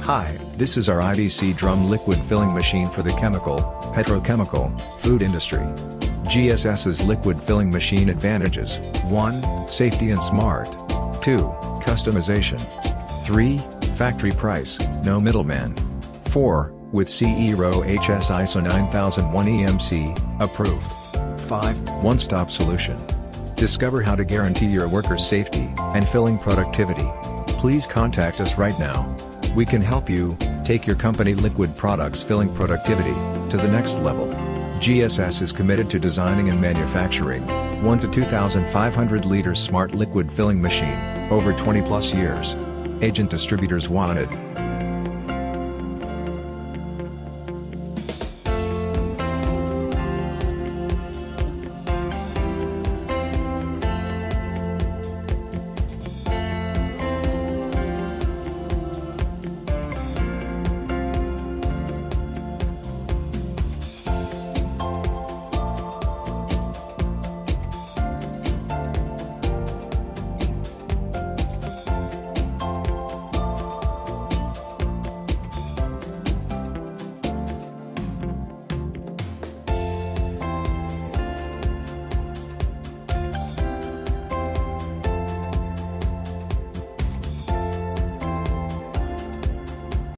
Hi, this is our IBC drum liquid filling machine for the chemical, petrochemical, food industry. GSS's liquid filling machine advantages: 1. Safety and smart. 2. Customization. 3. Factory price, no middleman. 4. With CE Row HS ISO 9001 EMC, approved. 5. One-stop solution. Discover how to guarantee your workers' safety and filling productivity. Please contact us right now. We can help you take your company liquid products filling productivity to the next level. GSS is committed to designing and manufacturing 1 to 2,500 liters smart liquid filling machine over 20 plus years. Agent distributors wanted.